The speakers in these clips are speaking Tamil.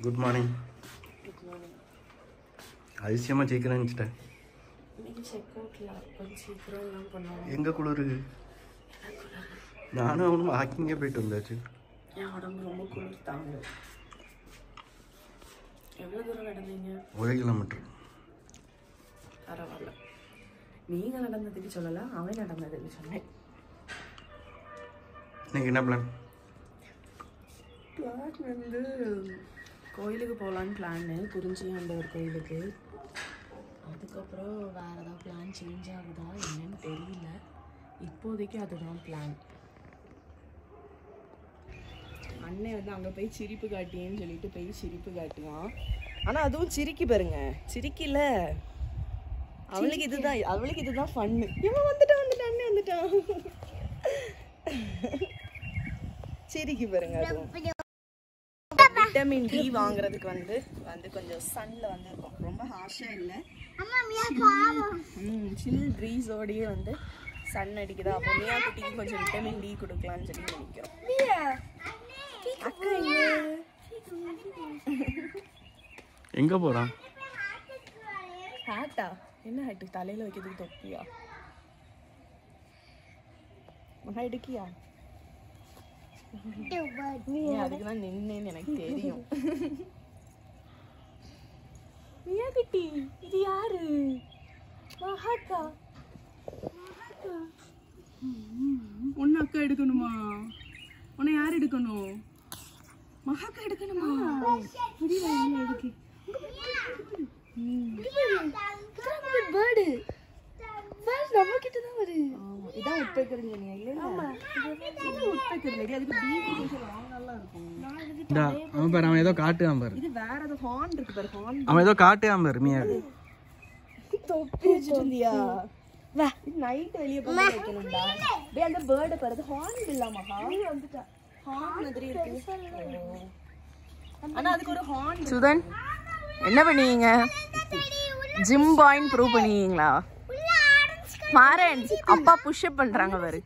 Good morning. Good morning. அதிசயமாக சீக்கிரம் இருந்துச்சிட்டேன். இன்னைக்கு செக் அவுட்ல கொஞ்சம் சீக்கிரம்லாம் பண்ணுவோம். எங்கே குளிருக்கு? நானும் அவனும் வாக்கிங்கே போயிட்டு வந்தாச்சு. என் உடம்பு ரொம்ப குளிர் தாங்க. எவ்வளோ தூரம் நடந்தீங்க? 1 கிலோமீட்டர். பரவாயில்ல. நீங்கள் நடந்ததுக்கு சொல்லலை, அவன் நடந்ததுக்கு சொன்னேன். இன்னைக்கு என்ன பிளான்? பிளான் வந்து கோயிலுக்கு போகலான்னு பிளான்னு, குறிஞ்சி ஆண்டவர் கோயிலுக்கு. அதுக்கப்புறம் வேறு ஏதாவது பிளான் சேஞ்ச் ஆகுதா என்னன்னு தெரியல. இப்போதைக்கு அதுதான் பிளான். அண்ணன் வந்து அங்கே போய் சிரிப்பு காட்டியேன்னு சொல்லிட்டு போய் சிரிப்பு காட்டுவான். ஆனால் அதுவும் சிரிக்கி பாருங்க, சிரிக்கல. அவளுக்கு இதுதான் ஃபன்னு. இவன் வந்துட்டான் அண்ணன் வந்துட்டான். சிரிக்கி பாருங்க. அதுவும் விட்டமின் டி வாங்குறதுக்கு வந்து கொஞ்சம் சன்ல வந்து இருக்கும். ரொம்ப ஹார்ஷா இல்லை, சில் ப்ரீஸோடயே வந்து சன் அடிக்குதா. அப்போ மியா குட்டிக்கு கொஞ்சம் விட்டமின் டி கொடுக்கலான்னு சொல்லி நினைக்கிறோம். எங்கே போகிறான்? ஹேட்டா? என்ன ஹேட்டு? தலையில வைக்கிறதுக்கு தொப்பியா? மகா எடுக்கியா? அதுக்குதான் நின்னேன்னு எனக்கு தெரியும். மியா குட்டி, இது யாரு? மகாக்கா. உன்னை அக்கா எடுக்கணுமா? உன்னை யார் எடுக்கணும்? மகாக்கா எடுக்கணுமா? எடுக்கு. நம்ம கிட்ட தான் வருது. இதான் உட்பேக்கருங்க. நீ இல்ல உட்பேக்கர் ரெடி. அதுக்கு பீபி கொஞ்சம் லாங்கா இருக்கும். அவன் பாரு, அவன் ஏதோ காட்டுவான் பாரு. இது வேற ஏதோ ஹார்ன் இருக்கு பாரு. ஹார்ன் அவன் ஏதோ காட்டுவான் பாரு. மியா தொப்பி வச்சிருந்தியா? வா, நைட் வெளிய போய் வைக்கணும்டா. டேய் அந்த பேர்ட் பாரு, ஹார்ன் இல்லாம ஹார்ன் வந்துட்டா. ஹார்ன் மாதிரி இருக்கு. ஆனா அதுக்கு ஒரு ஹார்ன். சுதன் என்ன பண்ணீங்க? ஜிம் பாயிண்ட் ப்ரூவ் பண்ணீங்களா? மாறன் அப்பா புஷ் அப் பண்றாங்க பாரு.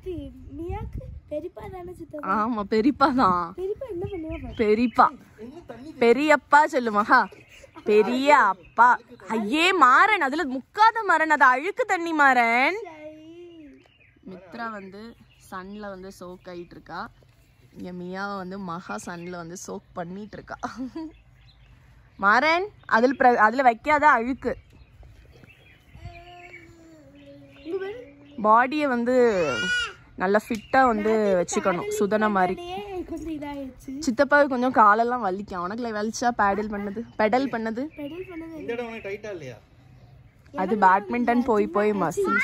மியாக்கு பெரியப்பா தான சித்தா? ஆமா பெரியப்பா தான். பெரியப்பா என்ன பண்ணுவா? பெரியப்பா பெரியப்பா சொல்லு மகா. பெரிய அப்பா. ஐயே மாறன், அதுல முக்காத மாறன், அது அழுக்கு தண்ணி மாறன். மித்ரா வந்து சன்ல வந்து சோக் ஆயிட்டு இருக்கா. இங்க மியாவை வந்து மகா சன்ல வந்து சோக் பண்ணிட்டு இருக்கா. மாறன் அதுல வைக்காத அழுக்கு. பாடியை வந்து நல்லா ஃபிட்டா வந்து வச்சுக்கணும். சுதன மாதிரி. சித்தப்பாவுக்கு கொஞ்சம் காலெல்லாம் வலிக்கும். உனக்குல வலிச்சா பெடல் பண்ணது அது பேட்மிண்டன் போய் மசில்.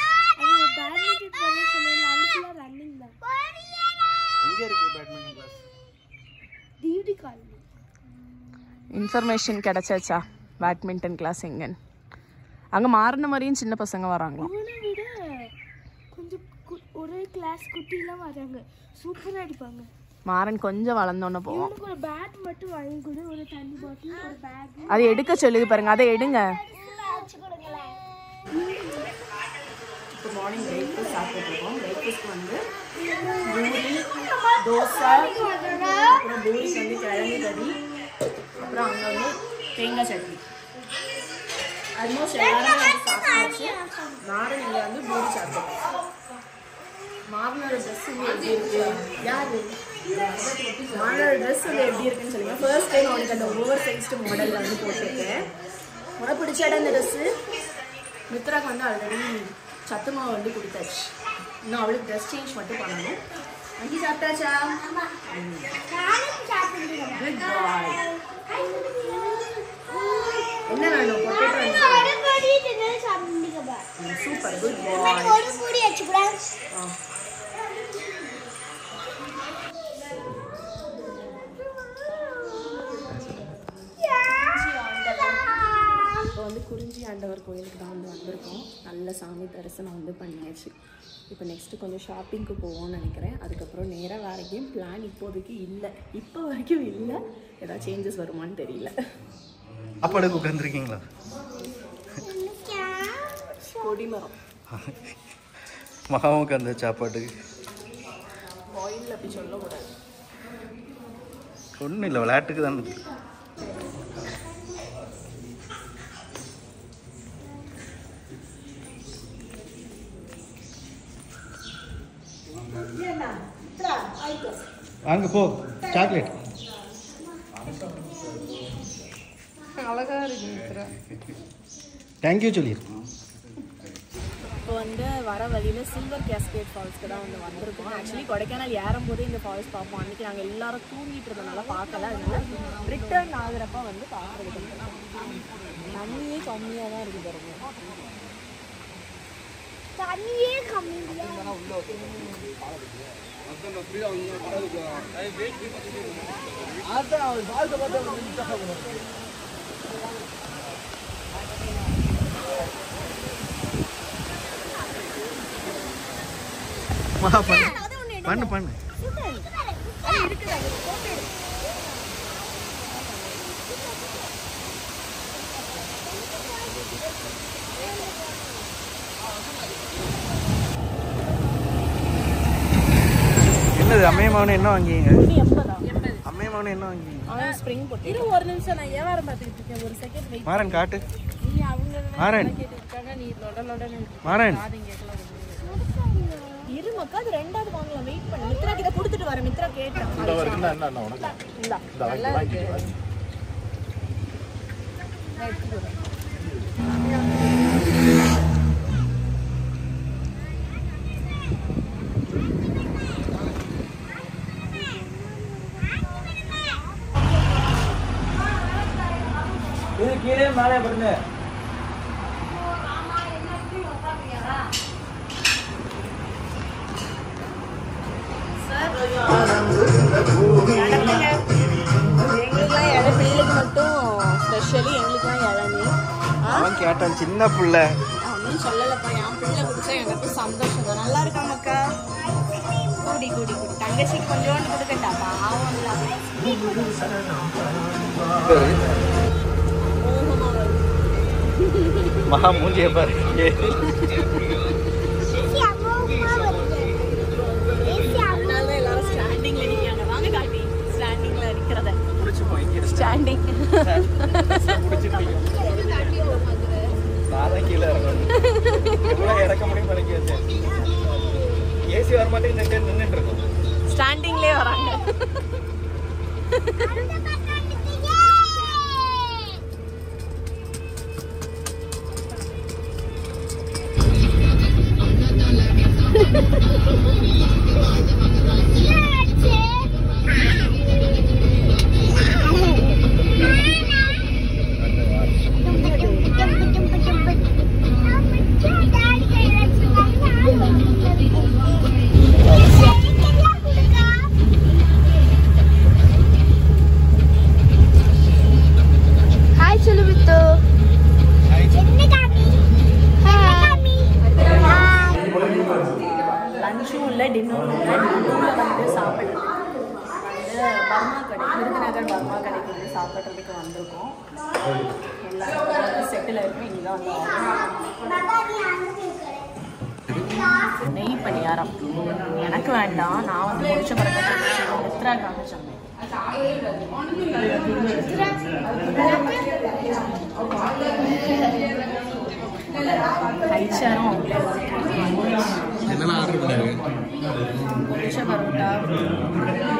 இன்ஃபர்மேஷன் கிடைச்சாச்சா? பேட்மிண்டன் கிளாஸ் எங்கன்னு? அங்க மாறின மாதிரியும் சின்ன பசங்க வராங்களா? ஒரே கிளாஸ் குட்டிலாம் வராங்க. சூப்பரா அடிப்பாங்க. மாறன் கொஞ்சம் வளர்ந்தோன்னு போவோம். ஒரு பேட் மட்டும் வாங்கி கொடு, ஒரு தண்ணி பாட்டில், ஒரு பேக். அதை எடுக்க சொல்லுது பாருங்க, அதை எடுங்க. இப்போ மார்னிங் பிரேக்ஃபாஸ்ட் சாப்பிட்டுருக்கோம். பிரேக்ஃபாஸ்ட் வந்து பூரி, தோசை, அப்புறம் பூரிக்கு வந்து கிழங்கு கறி, அப்புறம் அங்கே வந்து தேங்காய் சட்னி. ஆல்மோஸ்ட் எல்லாருமே வந்து சாப்பிட்டாச்சு. மாறன் இங்கே வந்து பூரி சாப்பிட்டோம். மாறனோட ட்ரெஸ் எப்படி இருக்கு? யாரு மாறனோட ட்ரெஸ் வந்து எப்படி இருக்குன்னு சொல்லுங்க. ஃபர்ஸ்ட் டைம் அவனுக்கு அந்த ஓவர் சைஸ்டு மாடலில் வந்து போட்டிருக்கேன். உனக்கு பிடிச்ச இடம் இந்த ட்ரெஸ்ஸு. மித்ராக்கு வந்து ஆல்ரெடி சத்து மாவு வந்து கொடுத்தாச்சு. இன்னும் அவளுக்கு ட்ரெஸ் சேஞ்ச் மட்டும் பண்ணணும். அங்கி சாப்பிட்டாச்சா? குட் பாய். என்ன வேணும்? பொட்டேட்டோ. சூப்பர், குட் பாய். இப்போ வந்து குறிஞ்சி ஆண்டவர் கோயிலுக்கு தான் வந்து வந்திருக்கோம். நல்ல சாமி தரிசனம் வந்து பண்ணியாச்சு. இப்போ நெக்ஸ்ட்டு கொஞ்சம் ஷாப்பிங்க்கு போவோம்னு நினைக்கிறேன். அதுக்கப்புறம் நேராக வேறு எங்கேயும் பிளான் இப்போதைக்கு இல்லை. இப்போ வரைக்கும் இல்லை. ஏதாவது சேஞ்சஸ் வருமானு தெரியல. அப்பாடுக்கு உட்காந்துருக்கீங்களா? கொடிமரம் மகாவும் உட்காந்து சாப்பாட்டுக்கு. கோயிலில் அப்படி சொல்லக்கூடாது. ஒன்றும் இல்லை, விளையாட்டுக்கு தானே. அங்கே போ சாக்லேட். அழகா இருக்கு. தேங்க்யூ சொல்லிடு. இப்போ வந்து வர வழியில் சில்வர் கேஸ்கேட் ஃபால்ஸ்க்கு தான் வந்திருக்கோம். ஆக்சுவலி கொடைக்கானல் ஏறும்போதே இந்த ஃபால்ஸ் பார்ப்போம். அன்றைக்கி நாங்கள் எல்லாரும் தூங்கிட்டு இருந்தனால பார்க்கல. அதனால ரிட்டர்ன் ஆகுறப்ப வந்து பார்க்குறதுக்கு தண்ணியே கம்மியாக தான் இருக்குது பாருங்க. தண்ணியே கம்மியா பண்ணு பண்ணு. என்னது அம்மையமாவனு என்ன வாங்கிங்க? அம்மையமாவனு என்ன வாங்கிங்க? ஸ்ப்ரிங் போட்டு இரு ஒரு நிமிஷம் நான் வியாபாரம் பார்த்துட்டு இருக்கேன். ஒரு செகண்ட் வெயிட். மாறன் காட்டு. நீ அவங்க மாறன் கேட்டுட்டாங்க. நீ லொட மாறன் இரு மக்கா. அது ரெண்டாவது வாங்கலாம். வெயிட் பண்ணு. மித்ரா கிட்ட கொடுத்துட்டு வரேன். மித்ரா கேட்டேன். நல்லா இருக்கு. இது கீழே மேலே படுங்க. எங்களுக்குலாம் இடம் பிள்ளைகளுக்கு மட்டும் ஸ்பெஷலி எங்களுக்குலாம் இளநீ. அவன் கேட்டான் சின்ன புள்ள. ஒன்றும் சொல்லலப்பா. என் பிள்ளை குடிச்சா எனக்கு சந்தோஷம் தான். நல்லா இருக்கா மக்கா? கூடி கூடி கூடி தங்கச்சிக்கு கொஞ்சோண்டு கொடுக்கட்டா? பாவம் இல்லை. மகா மூஞ்சிய பாரு. அதனால எல்லாரும் ஸ்டாண்டிங்ல நிற்காங்க. வாங்க காட்டி ஸ்டாண்டிங்ல நிற்கிறத ஸ்டாண்டிங் ஸ்டாண்டிங்லேயே வராங்க. லஞ்சும் இல்லை டின்னரும் இல்லை. நடுவில் வந்து சாப்பிட்றோம். பர்மா கடை, விருதுநகர் பர்மா கடைக்கு வந்து சாப்பிட்றதுக்கு வந்திருக்கோம். எல்லாரும் செட்டில் இருக்கும். இங்கே தான் வந்து நெய் பணியாரம் எனக்கு வேண்டாம். நான் வந்து முடிச்ச பிறகு மித்ராக்காக சொன்னேன். கைச்சாரம் முடிச்ச பரோட்டா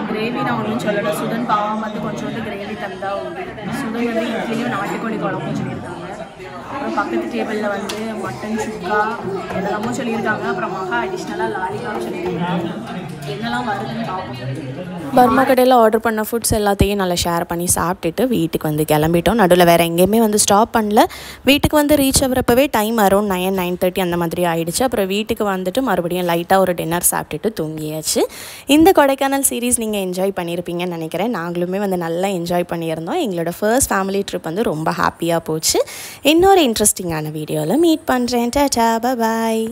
கிரேவி. நான் ஒன்றும் சொல்லலை. சுதன் பாவம் வந்து கொஞ்சோண்டு கிரேவி தந்தா உண்டு. சுதன் வந்து இட்லியும் நாட்டுக்கோழி குழம்பும் சொல்லியிருக்காங்க. அப்புறம் பக்கத்து டேபிளில் வந்து மட்டன் சுக்கா இதெல்லாமோ சொல்லியிருக்காங்க. அப்புறம் மகா அடிஷ்னலாக லாலிபாப் சொல்லியிருக்காங்க. என்னெல்லாம் வருதுன்னு பார்ப்போம். பர்மா கடையில் ஆர்டர் பண்ண ஃபுட்ஸ் எல்லாத்தையும் நல்லா ஷேர் பண்ணி சாப்பிட்டுட்டு வீட்டுக்கு வந்து கிளம்பிட்டோம். நடுவில் வேறு எங்கேயுமே வந்து ஸ்டாப் பண்ணல. வீட்டுக்கு வந்து ரீச் ஆகிறப்பவே டைம் அரௌண்ட் 9-9:30 அந்த மாதிரி ஆகிடுச்சு. அப்புறம் வீட்டுக்கு வந்துட்டு மறுபடியும் லைட்டாக ஒரு டின்னர் சாப்பிட்டுட்டு தூங்கியாச்சு. இந்த கொடைக்கானல் சீரீஸ் நீங்கள் என்ஜாய் பண்ணியிருப்பீங்கன்னு நினைக்கிறேன். நாங்களுமே வந்து நல்லா என்ஜாய் பண்ணியிருந்தோம். எங்களோட ஃபர்ஸ்ட் ஃபேமிலி ட்ரிப் வந்து ரொம்ப ஹாப்பியாக போச்சு. இன்னொரு இன்ட்ரெஸ்டிங்கான வீடியோவில் மீட் பண்ணுறேன். டாடா, பாய்.